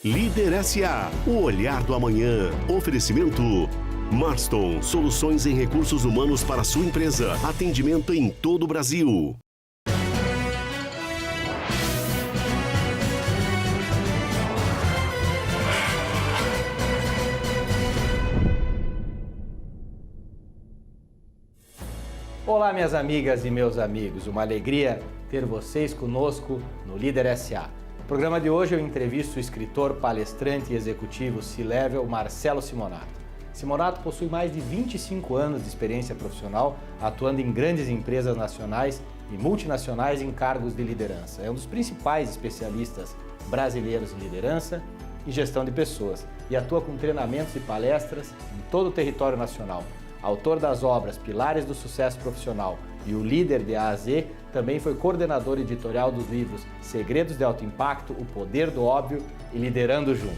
Líder SA, o olhar do amanhã. Oferecimento Marston, soluções em recursos humanos para sua empresa. Atendimento em todo o Brasil. Olá, minhas amigas e meus amigos. Uma alegria ter vocês conosco no Líder SA. No programa de hoje eu entrevisto o escritor, palestrante e executivo C-Level Marcelo Simonato. Simonato possui mais de 25 anos de experiência profissional, atuando em grandes empresas nacionais e multinacionais em cargos de liderança. É um dos principais especialistas brasileiros em liderança e gestão de pessoas e atua com treinamentos e palestras em todo o território nacional. Autor das obras Pilares do Sucesso Profissional e O Líder de A a Z, também foi coordenador editorial dos livros Segredos de Alto Impacto, O Poder do Óbvio e Liderando Juntos.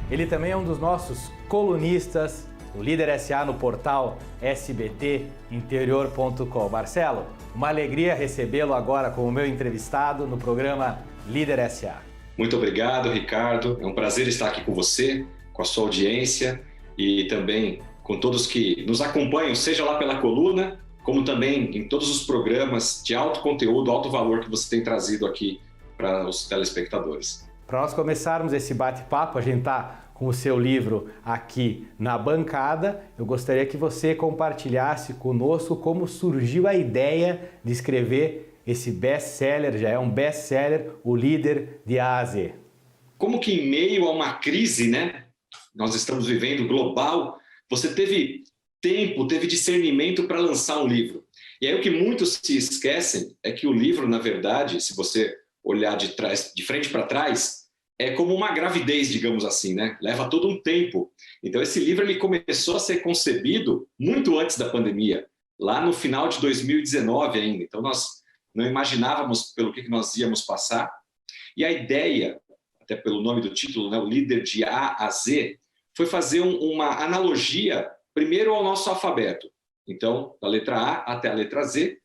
Ele também é um dos nossos colunistas, o Líder SA no portal sbtinterior.com. Marcelo, uma alegria recebê-lo agora como meu entrevistado no programa Líder SA. Muito obrigado, Ricardo. É um prazer estar aqui com você, com a sua audiência e também com todos que nos acompanham, seja lá pela coluna, como também em todos os programas de alto conteúdo, alto valor que você tem trazido aqui para os telespectadores. Para nós começarmos esse bate-papo, a gente está com o seu livro aqui na bancada. Eu gostaria que você compartilhasse conosco como surgiu a ideia de escrever esse best-seller, já é um best-seller, O Líder de A a Z. Como que em meio a uma crise, né, nós estamos vivendo global, você teve tempo, teve discernimento para lançar um livro. E aí o que muitos se esquecem é que o livro, na verdade, se você olhar de frente para trás, é como uma gravidez, digamos assim, né? Leva todo um tempo. Então esse livro ele começou a ser concebido muito antes da pandemia, lá no final de 2019 ainda. Então nós não imaginávamos pelo que nós íamos passar. E a ideia, até pelo nome do título, né, O Líder de A a Z, foi fazer uma analogia, primeiro ao nosso alfabeto. Então, da letra A até a letra Z,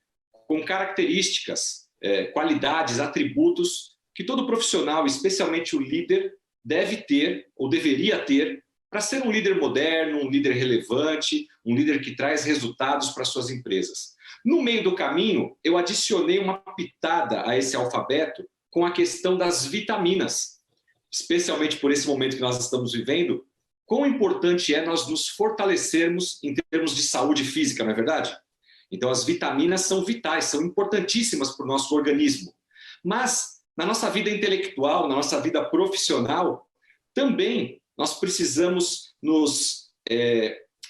com características, qualidades, atributos que todo profissional, especialmente o líder, deve ter ou deveria ter para ser um líder moderno, um líder relevante, um líder que traz resultados para suas empresas. No meio do caminho, eu adicionei uma pitada a esse alfabeto com a questão das vitaminas, especialmente por esse momento que nós estamos vivendo. Quão importante é nós nos fortalecermos em termos de saúde física, não é verdade? Então, as vitaminas são vitais, são importantíssimas para o nosso organismo. Mas, na nossa vida intelectual, na nossa vida profissional, também nós precisamos nos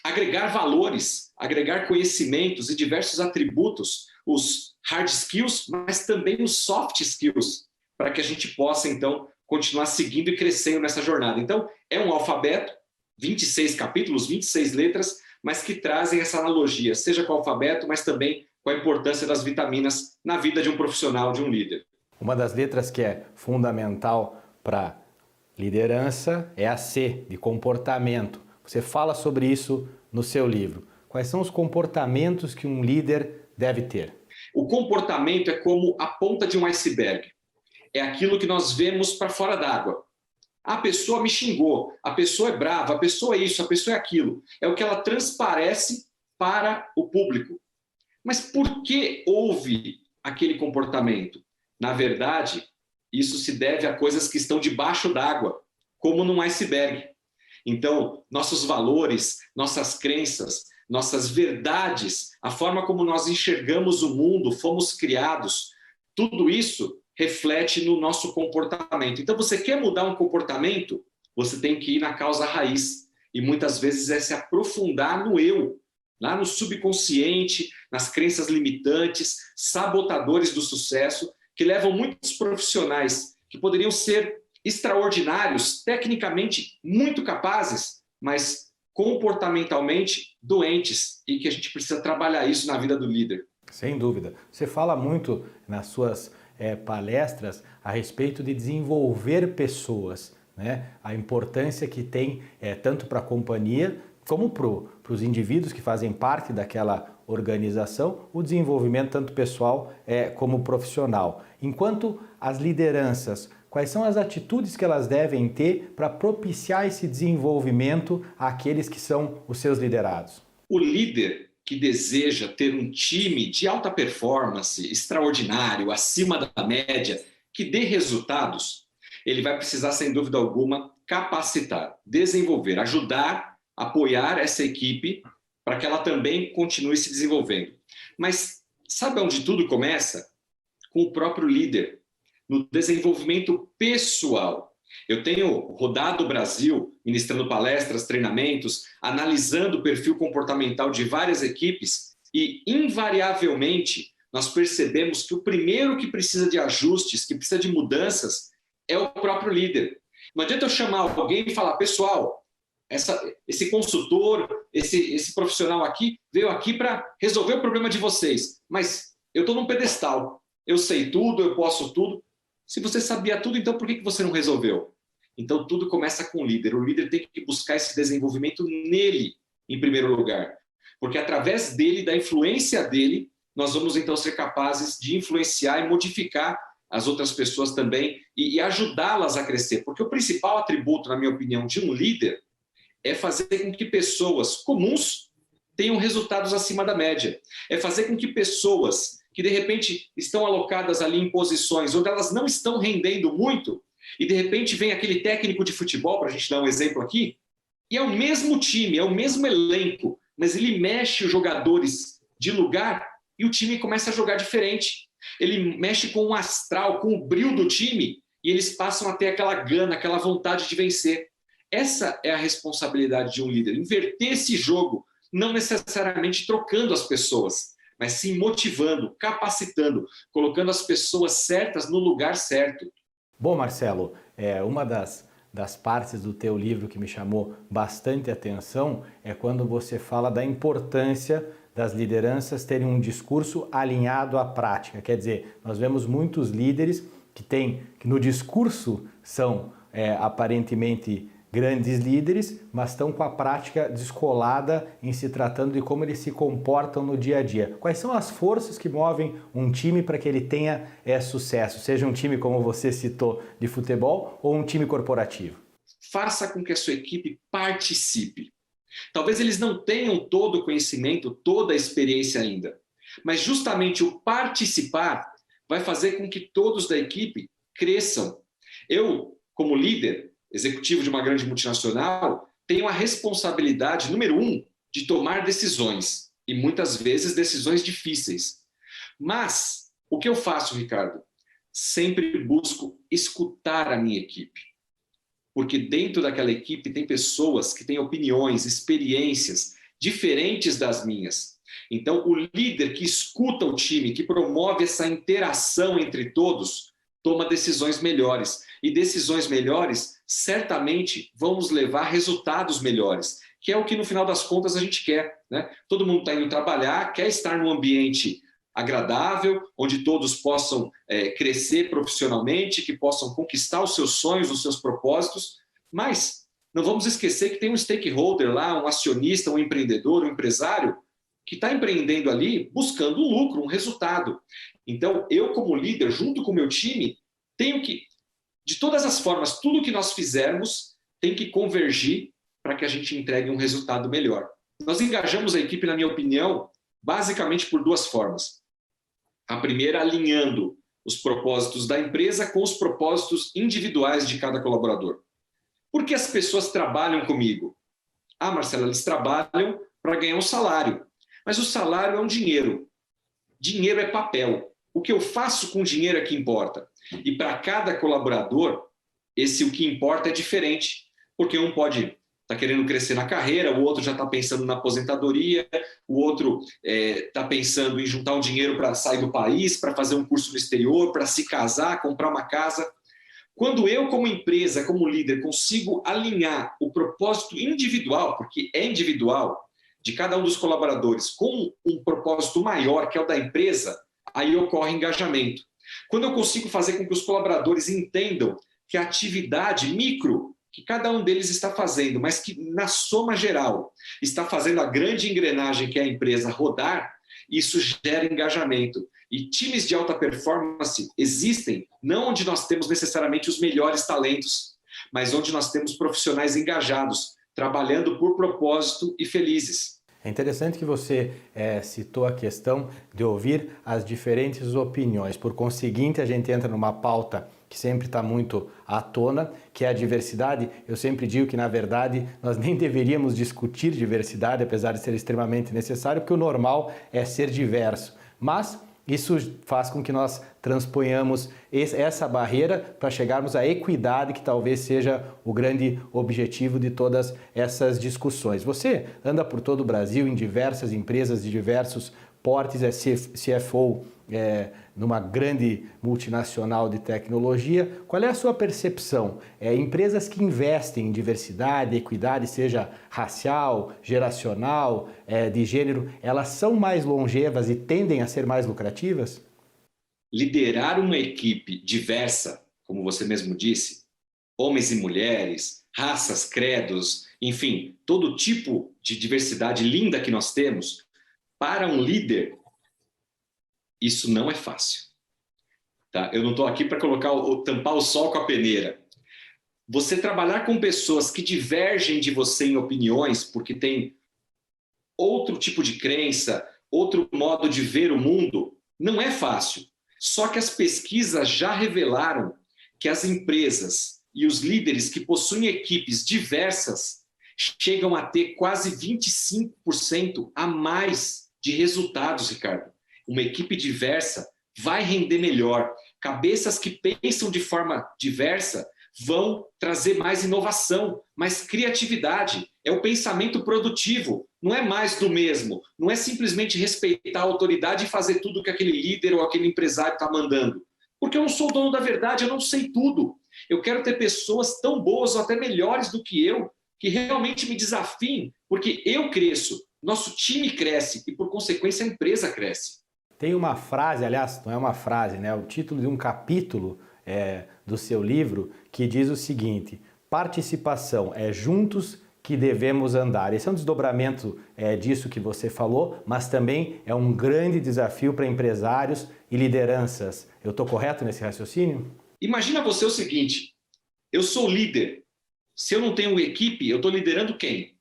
agregar valores, agregar conhecimentos e diversos atributos, os hard skills, mas também os soft skills, para que a gente possa, então, continuar seguindo e crescendo nessa jornada. Então, é um alfabeto, 26 capítulos, 26 letras, mas que trazem essa analogia, seja com o alfabeto, mas também com a importância das vitaminas na vida de um profissional, de um líder. Uma das letras que é fundamental para liderança é a C, de comportamento. Você fala sobre isso no seu livro. Quais são os comportamentos que um líder deve ter? O comportamento é como a ponta de um iceberg. É aquilo que nós vemos para fora d'água. A pessoa me xingou, a pessoa é brava, a pessoa é isso, a pessoa é aquilo. É o que ela transparece para o público. Mas por que houve aquele comportamento? Na verdade, isso se deve a coisas que estão debaixo d'água, como num iceberg. Então, nossos valores, nossas crenças, nossas verdades, a forma como nós enxergamos o mundo, fomos criados, tudo isso reflete no nosso comportamento. Então, você quer mudar um comportamento, você tem que ir na causa raiz. E muitas vezes é se aprofundar no eu, lá no subconsciente, nas crenças limitantes, sabotadores do sucesso, que levam muitos profissionais que poderiam ser extraordinários, tecnicamente muito capazes, mas comportamentalmente doentes, e que a gente precisa trabalhar isso na vida do líder. Sem dúvida. Você fala muito nas suas palestras a respeito de desenvolver pessoas, né? A importância que tem tanto para a companhia como para os indivíduos que fazem parte daquela organização, o desenvolvimento tanto pessoal como profissional. Enquanto as lideranças, quais são as atitudes que elas devem ter para propiciar esse desenvolvimento àqueles que são os seus liderados? O líder que deseja ter um time de alta performance, extraordinário, acima da média, que dê resultados, ele vai precisar, sem dúvida alguma, capacitar, desenvolver, ajudar, apoiar essa equipe para que ela também continue se desenvolvendo. Mas sabe onde tudo começa? Com o próprio líder, no desenvolvimento pessoal. Eu tenho rodado o Brasil, ministrando palestras, treinamentos, analisando o perfil comportamental de várias equipes e, invariavelmente, nós percebemos que o primeiro que precisa de ajustes, que precisa de mudanças, é o próprio líder. Não adianta eu chamar alguém e falar, pessoal, esse consultor, esse profissional aqui, veio aqui para resolver o problema de vocês, mas eu estou num pedestal, eu sei tudo, eu posso tudo. Se você sabia tudo, então por que você não resolveu? Então tudo começa com o líder tem que buscar esse desenvolvimento nele, em primeiro lugar, porque através dele, da influência dele, nós vamos então ser capazes de influenciar e modificar as outras pessoas também e ajudá-las a crescer, porque o principal atributo, na minha opinião, de um líder é fazer com que pessoas comuns tenham resultados acima da média. É fazer com que pessoas que, de repente, estão alocadas ali em posições onde elas não estão rendendo muito, e, de repente, vem aquele técnico de futebol, para a gente dar um exemplo aqui, e é o mesmo time, é o mesmo elenco, mas ele mexe os jogadores de lugar e o time começa a jogar diferente. Ele mexe com o astral, com o brio do time, e eles passam a ter aquela gana, aquela vontade de vencer. Essa é a responsabilidade de um líder, inverter esse jogo, não necessariamente trocando as pessoas, mas sim motivando, capacitando, colocando as pessoas certas no lugar certo. Bom, Marcelo, uma das partes do teu livro que me chamou bastante atenção é quando você fala da importância das lideranças terem um discurso alinhado à prática. Quer dizer, nós vemos muitos líderes que no discurso são aparentemente grandes líderes, mas estão com a prática descolada em se tratando de como eles se comportam no dia a dia. Quais são as forças que movem um time para que ele tenha sucesso? Seja um time, como você citou, de futebol ou um time corporativo? Faça com que a sua equipe participe. Talvez eles não tenham todo o conhecimento, toda a experiência ainda, mas justamente o participar vai fazer com que todos da equipe cresçam. Eu, como líder executivo de uma grande multinacional, tenho a responsabilidade, número 1, de tomar decisões, e muitas vezes decisões difíceis. Mas o que eu faço, Ricardo? Sempre busco escutar a minha equipe. Porque dentro daquela equipe tem pessoas que têm opiniões, experiências diferentes das minhas. Então, o líder que escuta o time, que promove essa interação entre todos, toma decisões melhores. E decisões melhores certamente vão nos levar a resultados melhores, que é o que no final das contas a gente quer, né? Todo mundo está indo trabalhar, quer estar num ambiente agradável, onde todos possam crescer profissionalmente, que possam conquistar os seus sonhos, os seus propósitos, mas não vamos esquecer que tem um stakeholder lá, um acionista, um empreendedor, um empresário, que está empreendendo ali buscando um lucro, um resultado. Então, eu como líder, junto com o meu time, tenho que, de todas as formas, tudo que nós fizermos tem que convergir para que a gente entregue um resultado melhor. Nós engajamos a equipe, na minha opinião, basicamente por 2 formas. A primeira, alinhando os propósitos da empresa com os propósitos individuais de cada colaborador. Por que as pessoas trabalham comigo? Ah, Marcelo, eles trabalham para ganhar um salário. Mas o salário é um dinheiro. Dinheiro é papel. O que eu faço com o dinheiro é que importa. E para cada colaborador, o que importa é diferente. Porque um pode estar querendo crescer na carreira, o outro já está pensando na aposentadoria, o outro está pensando em juntar um dinheiro para sair do país, para fazer um curso no exterior, para se casar, comprar uma casa. Quando eu, como empresa, como líder, consigo alinhar o propósito individual, porque é individual, de cada um dos colaboradores com um propósito maior, que é o da empresa, aí ocorre engajamento. Quando eu consigo fazer com que os colaboradores entendam que a atividade micro que cada um deles está fazendo, mas que na soma geral está fazendo a grande engrenagem que é a empresa rodar, isso gera engajamento. E times de alta performance existem não onde nós temos necessariamente os melhores talentos, mas onde nós temos profissionais engajados, trabalhando por propósito e felizes. É interessante que você citou a questão de ouvir as diferentes opiniões. Por conseguinte, a gente entra numa pauta que sempre está muito à tona, que é a diversidade. Eu sempre digo que, na verdade, nós nem deveríamos discutir diversidade, apesar de ser extremamente necessário, porque o normal é ser diverso. Mas isso faz com que nós transponhamos essa barreira para chegarmos à equidade, que talvez seja o grande objetivo de todas essas discussões. Você anda por todo o Brasil, em diversas empresas de diversos portes, é CFO numa grande multinacional de tecnologia. Qual é a sua percepção? Empresas que investem em diversidade, equidade, seja racial, geracional, de gênero, elas são mais longevas e tendem a ser mais lucrativas? Liderar uma equipe diversa, como você mesmo disse, homens e mulheres, raças, credos, enfim, todo tipo de diversidade linda que nós temos, para um líder, isso não é fácil. Tá? Eu não estou aqui para tampar o sol com a peneira. Você trabalhar com pessoas que divergem de você em opiniões, porque tem outro tipo de crença, outro modo de ver o mundo, não é fácil. Só que as pesquisas já revelaram que as empresas e os líderes que possuem equipes diversas chegam a ter quase 25% a mais de resultados, Ricardo. Uma equipe diversa vai render melhor. Cabeças que pensam de forma diversa vão trazer mais inovação, mais criatividade. É o pensamento produtivo, não é mais do mesmo. Não é simplesmente respeitar a autoridade e fazer tudo que aquele líder ou aquele empresário está mandando. Porque eu não sou o dono da verdade, eu não sei tudo. Eu quero ter pessoas tão boas ou até melhores do que eu, que realmente me desafiem, porque eu cresço, nosso time cresce e, por consequência, a empresa cresce. Tem uma frase, aliás, não é uma frase, né? O título de um capítulo do seu livro que diz o seguinte: participação, é juntos que devemos andar. Esse é um desdobramento disso que você falou, mas também é um grande desafio para empresários e lideranças. Eu estou correto nesse raciocínio? Imagina você o seguinte: eu sou líder. Se eu não tenho equipe, eu estou liderando quem?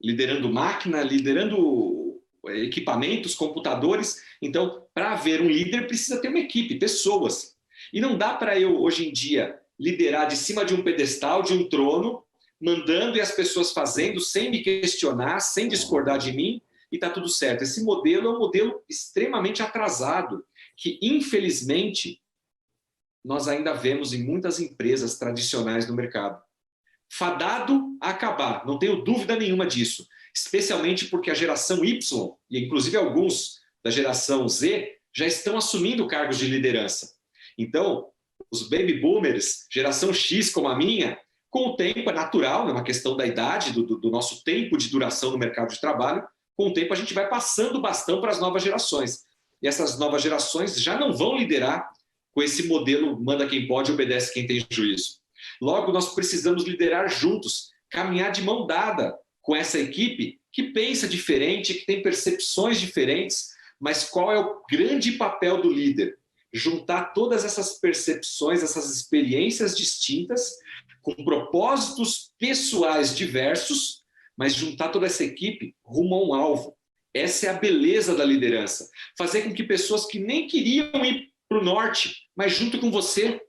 Liderando máquina, liderando equipamentos, computadores. Então, para haver um líder, precisa ter uma equipe, pessoas. E não dá para eu, hoje em dia, liderar de cima de um pedestal, de um trono, mandando e as pessoas fazendo, sem me questionar, sem discordar de mim, e está tudo certo. Esse modelo é um modelo extremamente atrasado, que, infelizmente, nós ainda vemos em muitas empresas tradicionais no mercado. Fadado a acabar, não tenho dúvida nenhuma disso. Especialmente porque a geração Y, e inclusive alguns da geração Z, já estão assumindo cargos de liderança. Então, os baby boomers, geração X como a minha, com o tempo, é natural, é uma questão da idade, do nosso tempo de duração no mercado de trabalho, com o tempo a gente vai passando o bastão para as novas gerações. E essas novas gerações já não vão liderar com esse modelo manda quem pode, obedece quem tem juízo. Logo, nós precisamos liderar juntos, caminhar de mão dada com essa equipe que pensa diferente, que tem percepções diferentes, mas qual é o grande papel do líder? Juntar todas essas percepções, essas experiências distintas, com propósitos pessoais diversos, mas juntar toda essa equipe rumo a um alvo. Essa é a beleza da liderança. Fazer com que pessoas que nem queriam ir para o norte, mas junto com você,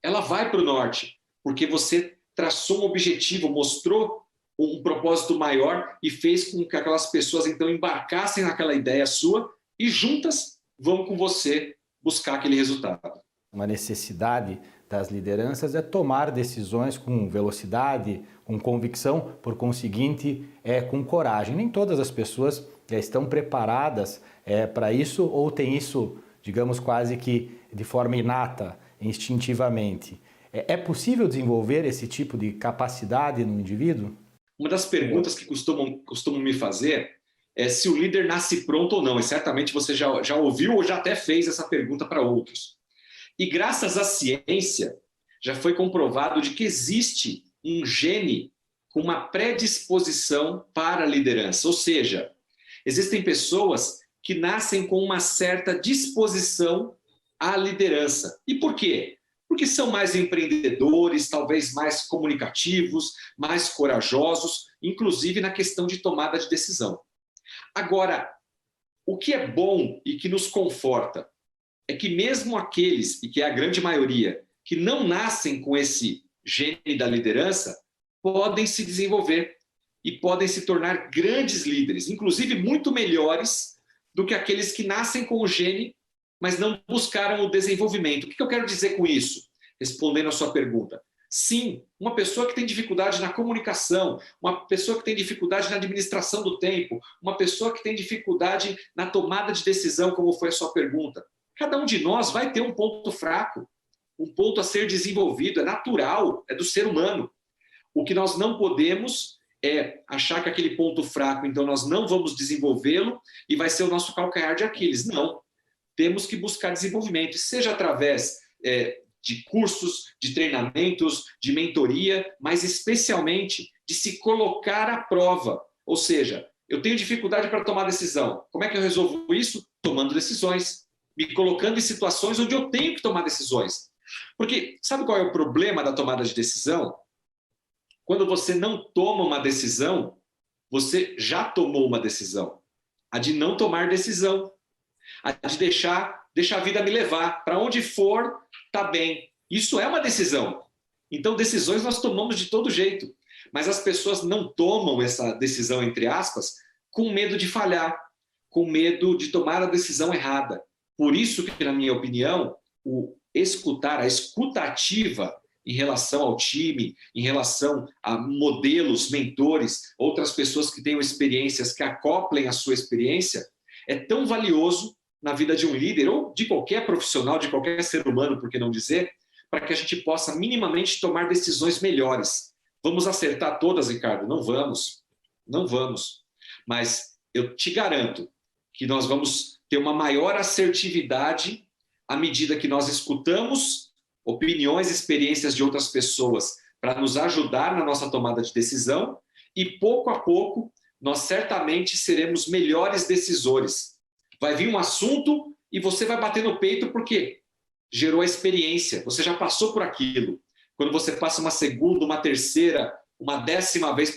ela vai para o norte, porque você traçou um objetivo, mostrou um propósito maior e fez com que aquelas pessoas então embarcassem naquela ideia sua e juntas vão com você buscar aquele resultado. Uma necessidade das lideranças é tomar decisões com velocidade, com convicção, por conseguinte, com coragem. Nem todas as pessoas estão preparadas para isso ou têm isso, digamos, quase que de forma inata, instintivamente. É possível desenvolver esse tipo de capacidade no indivíduo? Uma das perguntas que costumam me fazer é se o líder nasce pronto ou não. E certamente você já ouviu ou já até fez essa pergunta para outros. E graças à ciência, já foi comprovado de que existe um gene com uma predisposição para a liderança. Ou seja, existem pessoas que nascem com uma certa disposição à liderança. E por quê? Porque são mais empreendedores, talvez mais comunicativos, mais corajosos, inclusive na questão de tomada de decisão. Agora, o que é bom e que nos conforta é que mesmo aqueles, e que é a grande maioria, que não nascem com esse gene da liderança, podem se desenvolver e podem se tornar grandes líderes, inclusive muito melhores do que aqueles que nascem com o gene, mas não buscaram o desenvolvimento. O que eu quero dizer com isso? Respondendo a sua pergunta. Sim, uma pessoa que tem dificuldade na comunicação, uma pessoa que tem dificuldade na administração do tempo, uma pessoa que tem dificuldade na tomada de decisão, como foi a sua pergunta. Cada um de nós vai ter um ponto fraco, um ponto a ser desenvolvido, é natural, é do ser humano. O que nós não podemos é achar que aquele ponto fraco, então nós não vamos desenvolvê-lo e vai ser o nosso calcanhar de Aquiles. Não. Temos que buscar desenvolvimento, seja através de cursos, de treinamentos, de mentoria, mas especialmente de se colocar à prova. Ou seja, eu tenho dificuldade para tomar decisão. Como é que eu resolvo isso? Tomando decisões, me colocando em situações onde eu tenho que tomar decisões. Porque sabe qual é o problema da tomada de decisão? Quando você não toma uma decisão, você já tomou uma decisão. A de não tomar decisão. A de deixar a vida me levar. Para onde for, tá bem. Isso é uma decisão. Então, decisões nós tomamos de todo jeito. Mas as pessoas não tomam essa decisão, entre aspas, com medo de falhar, com medo de tomar a decisão errada. Por isso que, na minha opinião, o escutar, a escuta ativa em relação ao time, em relação a modelos, mentores, outras pessoas que tenham experiências, que acoplem a sua experiência, é tão valioso na vida de um líder ou de qualquer profissional, de qualquer ser humano, por que não dizer, para que a gente possa minimamente tomar decisões melhores. Vamos acertar todas, Ricardo? Não vamos. Não vamos. Mas eu te garanto que nós vamos ter uma maior assertividade à medida que nós escutamos opiniões e experiências de outras pessoas para nos ajudar na nossa tomada de decisão e, pouco a pouco, nós certamente seremos melhores decisores. Vai vir um assunto e você vai bater no peito porque gerou a experiência, você já passou por aquilo. Quando você passa uma segunda, uma terceira, uma 10ª vez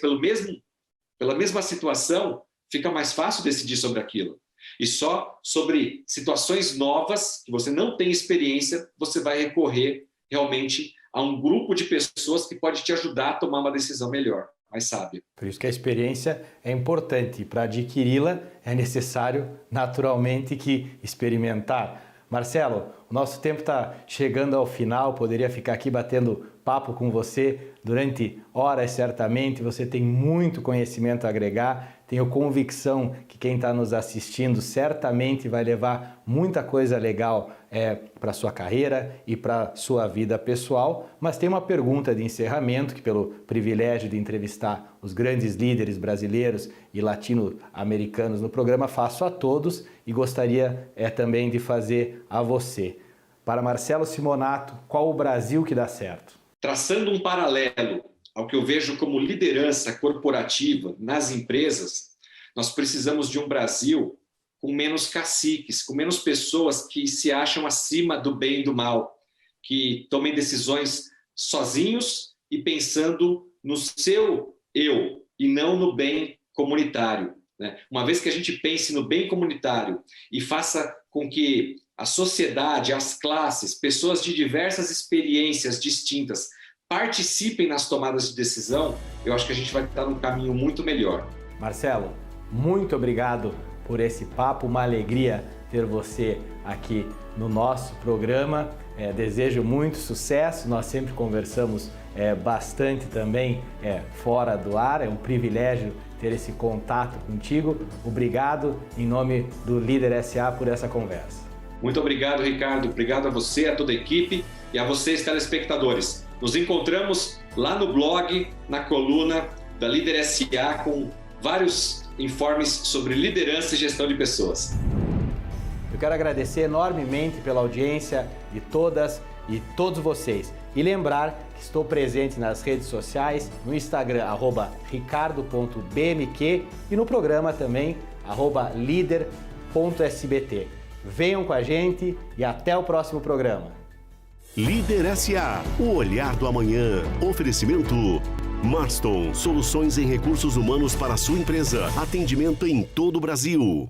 pela mesma situação, fica mais fácil decidir sobre aquilo. E só sobre situações novas, que você não tem experiência, você vai recorrer realmente a um grupo de pessoas que pode te ajudar a tomar uma decisão melhor, mais sábia. Por isso que a experiência é importante e para adquiri-la é necessário naturalmente que experimentar. Marcelo, o nosso tempo está chegando ao final, poderia ficar aqui batendo papo com você durante horas certamente, você tem muito conhecimento a agregar, tenho convicção que quem está nos assistindo certamente vai levar muita coisa legal para a sua carreira e para a sua vida pessoal, mas tem uma pergunta de encerramento que, pelo privilégio de entrevistar os grandes líderes brasileiros e latino-americanos no programa, faço a todos e gostaria também de fazer a você. Para Marcelo Simonato, qual o Brasil que dá certo? Traçando um paralelo ao que eu vejo como liderança corporativa nas empresas, nós precisamos de um Brasil com menos caciques, com menos pessoas que se acham acima do bem e do mal, que tomem decisões sozinhos e pensando no seu eu e não no bem comunitário. Uma vez que a gente pense no bem comunitário e faça com que a sociedade, as classes, pessoas de diversas experiências distintas participem nas tomadas de decisão, eu acho que a gente vai estar num caminho muito melhor. Marcelo, muito obrigado por esse papo, uma alegria ter você aqui no nosso programa. Desejo muito sucesso, nós sempre conversamos bastante também fora do ar, é um privilégio ter esse contato contigo. Obrigado em nome do Líder SA por essa conversa. Muito obrigado, Ricardo. Obrigado a você, a toda a equipe e a vocês, telespectadores. Nos encontramos lá no blog, na coluna da Líder SA, com vários informes sobre liderança e gestão de pessoas. Eu quero agradecer enormemente pela audiência de todas e todos vocês. E lembrar que estou presente nas redes sociais, no Instagram, @ricardo.bmq e no programa também, @líder líder.sb.sb.sbt. Venham com a gente e até o próximo programa. Líder SA, o olhar do amanhã. Oferecimento Marston, soluções em recursos humanos para a sua empresa. Atendimento em todo o Brasil.